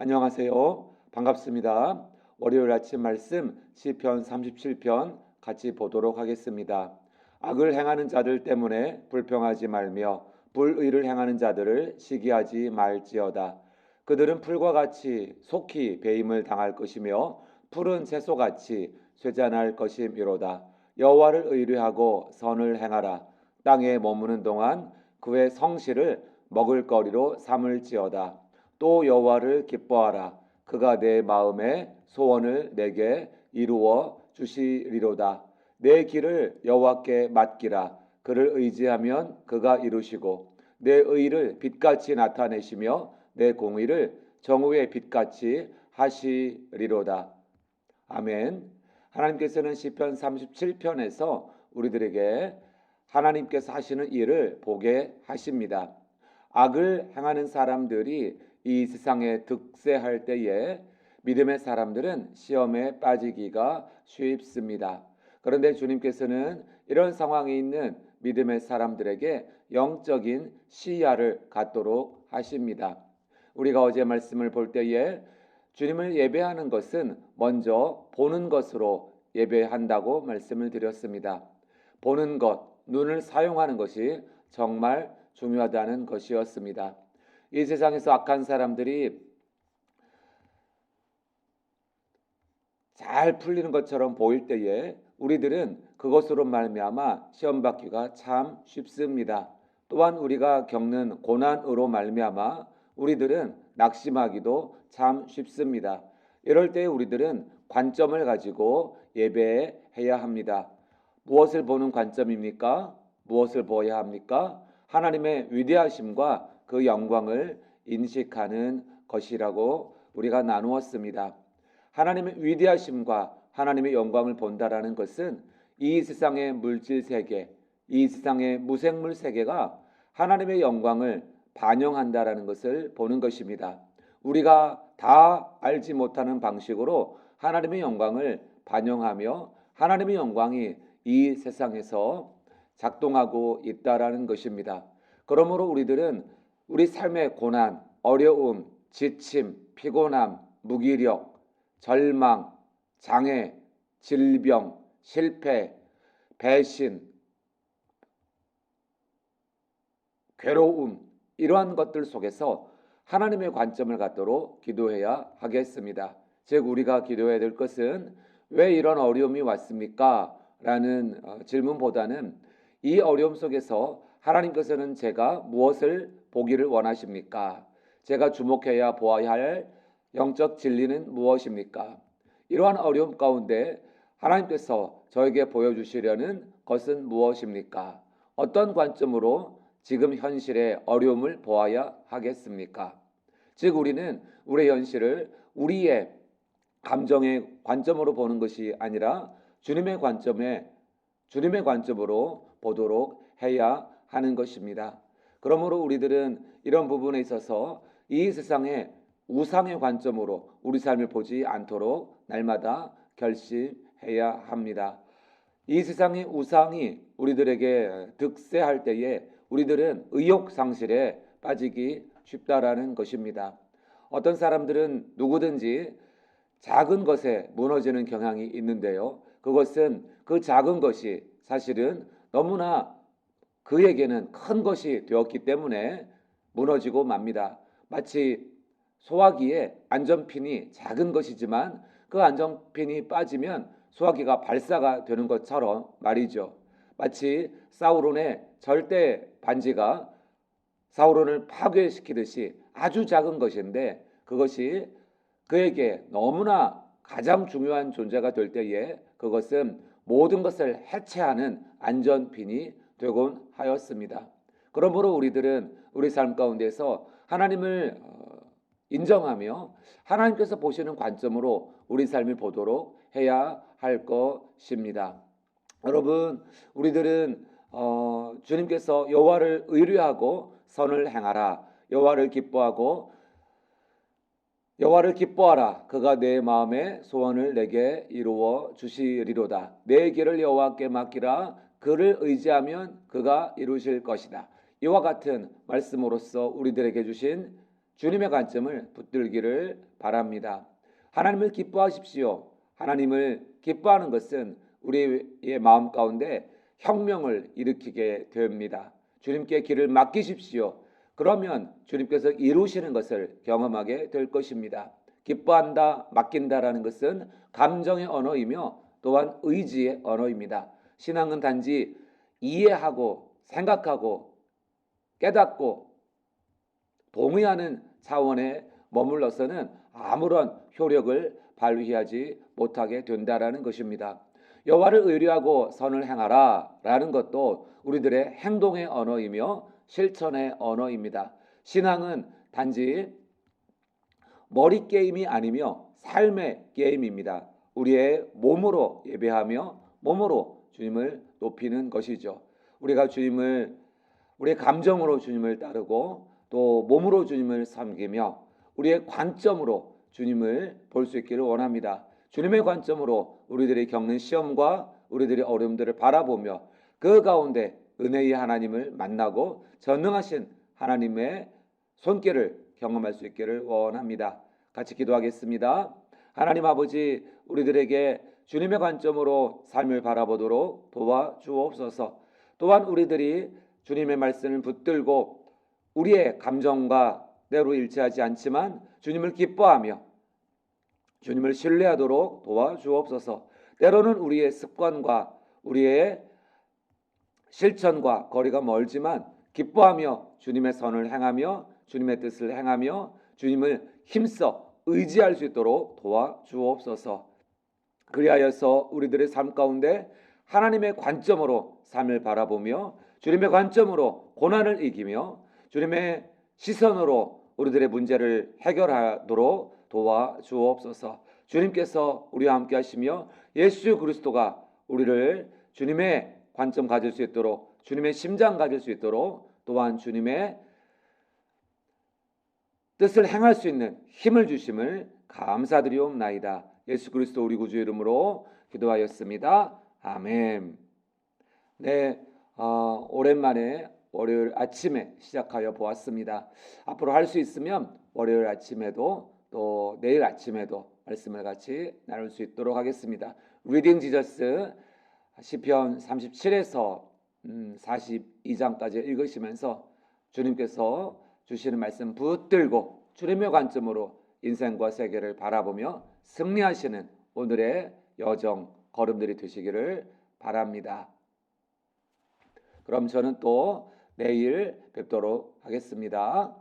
안녕하세요. 반갑습니다. 월요일 아침 말씀 시편 37편 같이 보도록 하겠습니다. 악을 행하는 자들 때문에 불평하지 말며 불의를 행하는 자들을 시기하지 말지어다. 그들은 풀과 같이 속히 배임을 당할 것이며 푸른 채소같이 쇠잔할 것이미로다. 여호와를 의뢰하고 선을 행하라. 땅에 머무는 동안 그의 성실을 먹을거리로 삼을지어다. 또 여호와를 기뻐하라. 그가 내 마음의 소원을 내게 이루어 주시리로다. 내 길을 여호와께 맡기라. 그를 의지하면 그가 이루시고 내 의를 빛같이 나타내시며 내 공의를 정오의 빛같이 하시리로다. 아멘. 하나님께서는 시편 37편에서 우리들에게 하나님께서 하시는 일을 보게 하십니다. 악을 행하는 사람들이 이 세상에 득세할 때에 믿음의 사람들은 시험에 빠지기가 쉽습니다. 그런데 주님께서는 이런 상황에 있는 믿음의 사람들에게 영적인 시야를 갖도록 하십니다. 우리가 어제 말씀을 볼 때에 주님을 예배하는 것은 먼저 보는 것으로 예배한다고 말씀을 드렸습니다. 보는 것, 눈을 사용하는 것이 정말 중요하다는 것이었습니다. 이 세상에서 악한 사람들이 잘 풀리는 것처럼 보일 때에 우리들은 그것으로 말미암아 시험 받기가 참 쉽습니다. 또한 우리가 겪는 고난으로 말미암아 우리들은 낙심하기도 참 쉽습니다. 이럴 때 우리들은 관점을 가지고 예배해야 합니다. 무엇을 보는 관점입니까? 무엇을 보아야 합니까? 하나님의 위대하심과 그 영광을 인식하는 것이라고 우리가 나누었습니다. 하나님의 위대하심과 하나님의 영광을 본다라는 것은 이 세상의 물질 세계, 이 세상의 무생물 세계가 하나님의 영광을 반영한다라는 것을 보는 것입니다. 우리가 다 알지 못하는 방식으로 하나님의 영광을 반영하며 하나님의 영광이 이 세상에서 작동하고 있다라는 것입니다. 그러므로 우리들은 우리 삶의 고난, 어려움, 지침, 피곤함, 무기력, 절망, 장애, 질병, 실패, 배신, 괴로움, 이러한 것들 속에서 하나님의 관점을 갖도록 기도해야 하겠습니다. 즉 우리가 기도해야 될 것은 왜 이런 어려움이 왔습니까? 라는 질문보다는 이 어려움 속에서 하나님께서는 제가 무엇을 보기를 원하십니까? 제가 주목해야 보아야 할 영적 진리는 무엇입니까? 이러한 어려움 가운데 하나님께서 저에게 보여주시려는 것은 무엇입니까? 어떤 관점으로 지금 현실의 어려움을 보아야 하겠습니까? 즉 우리는 우리의 현실을 우리의 감정의 관점으로 보는 것이 아니라 주님의 관점으로 보도록 해야 하는 것입니다. 그러므로 우리들은 이런 부분에 있어서 이 세상의 우상의 관점으로 우리 삶을 보지 않도록 날마다 결심해야 합니다. 이 세상의 우상이 우리들에게 득세할 때에 우리들은 의욕상실에 빠지기 쉽다라는 것입니다. 어떤 사람들은 누구든지 작은 것에 무너지는 경향이 있는데요. 그것은 그 작은 것이 사실은 너무나 그에게는 큰 것이 되었기 때문에 무너지고 맙니다. 마치 소화기에 안전핀이 작은 것이지만 그 안전핀이 빠지면 소화기가 발사가 되는 것처럼 말이죠. 마치 사우론의 절대 반지가 사우론을 파괴시키듯이 아주 작은 것인데 그것이 그에게 너무나 가장 중요한 존재가 될 때에 그것은 모든 것을 해체하는 안전핀이 되곤 하였습니다. 그러므로 우리들은 우리 삶 가운데서 하나님을 인정하며 하나님께서 보시는 관점으로 우리 삶을 보도록 해야 할 것입니다. 여러분, 우리들은 주님께서 여호와를 의뢰하고 선을 행하라. 여호와를 기뻐하라. 그가 내 마음의 소원을 내게 이루어 주시리로다. 내 길을 여호와께 맡기라. 그를 의지하면 그가 이루실 것이다. 이와 같은 말씀으로써 우리들에게 주신 주님의 관점을 붙들기를 바랍니다. 하나님을 기뻐하십시오. 하나님을 기뻐하는 것은 우리의 마음 가운데 혁명을 일으키게 됩니다. 주님께 길을 맡기십시오. 그러면 주님께서 이루시는 것을 경험하게 될 것입니다. 기뻐한다, 맡긴다라는 것은 감정의 언어이며 또한 의지의 언어입니다. 신앙은 단지 이해하고 생각하고 깨닫고 동의하는 차원에 머물러서는 아무런 효력을 발휘하지 못하게 된다라는 것입니다. 여호와를 의뢰하고 선을 행하라 라는 것도 우리들의 행동의 언어이며 실천의 언어입니다. 신앙은 단지 머리 게임이 아니며 삶의 게임입니다. 우리의 몸으로 예배하며 몸으로 주님을 높이는 것이죠. 우리가 우리의 감정으로 주님을 따르고 또 몸으로 주님을 섬기며 우리의 관점으로 주님을 볼 수 있기를 원합니다. 주님의 관점으로 우리들이 겪는 시험과 우리들의 어려움들을 바라보며 그 가운데 은혜의 하나님을 만나고 전능하신 하나님의 손길을 경험할 수 있기를 원합니다. 같이 기도하겠습니다. 하나님 아버지, 우리들에게 주님의 관점으로 삶을 바라보도록 도와주옵소서. 또한 우리들이 주님의 말씀을 붙들고 우리의 감정과 때로 일치하지 않지만 주님을 기뻐하며 주님을 신뢰하도록 도와주옵소서. 때로는 우리의 습관과 우리의 실천과 거리가 멀지만 기뻐하며 주님의 선을 행하며 주님의 뜻을 행하며 주님을 힘써 의지할 수 있도록 도와주옵소서. 그리하여서 우리들의 삶 가운데 하나님의 관점으로 삶을 바라보며 주님의 관점으로 고난을 이기며 주님의 시선으로 우리들의 문제를 해결하도록 도와주옵소서. 주님께서 우리와 함께 하시며 예수 그리스도가 우리를 주님의 관점 가질 수 있도록 주님의 심장 가질 수 있도록 또한 주님의 뜻을 행할 수 있는 힘을 주심을 감사드리옵나이다. 예수 그리스도 우리 구주 이름으로 기도하였습니다. 아멘. 네, 오랜만에 월요일 아침에 시작하여 보았습니다. 앞으로 할 수 있으면 월요일 아침에도 또 내일 아침에도 말씀을 같이 나눌 수 있도록 하겠습니다. 리딩 지저스 시편 37에서 42장까지 읽으시면서 주님께서 주시는 말씀 붙들고 주님의 관점으로 인생과 세계를 바라보며 승리하시는 오늘의 여정 걸음들이 되시기를 바랍니다. 그럼 저는 또 내일 뵙도록 하겠습니다.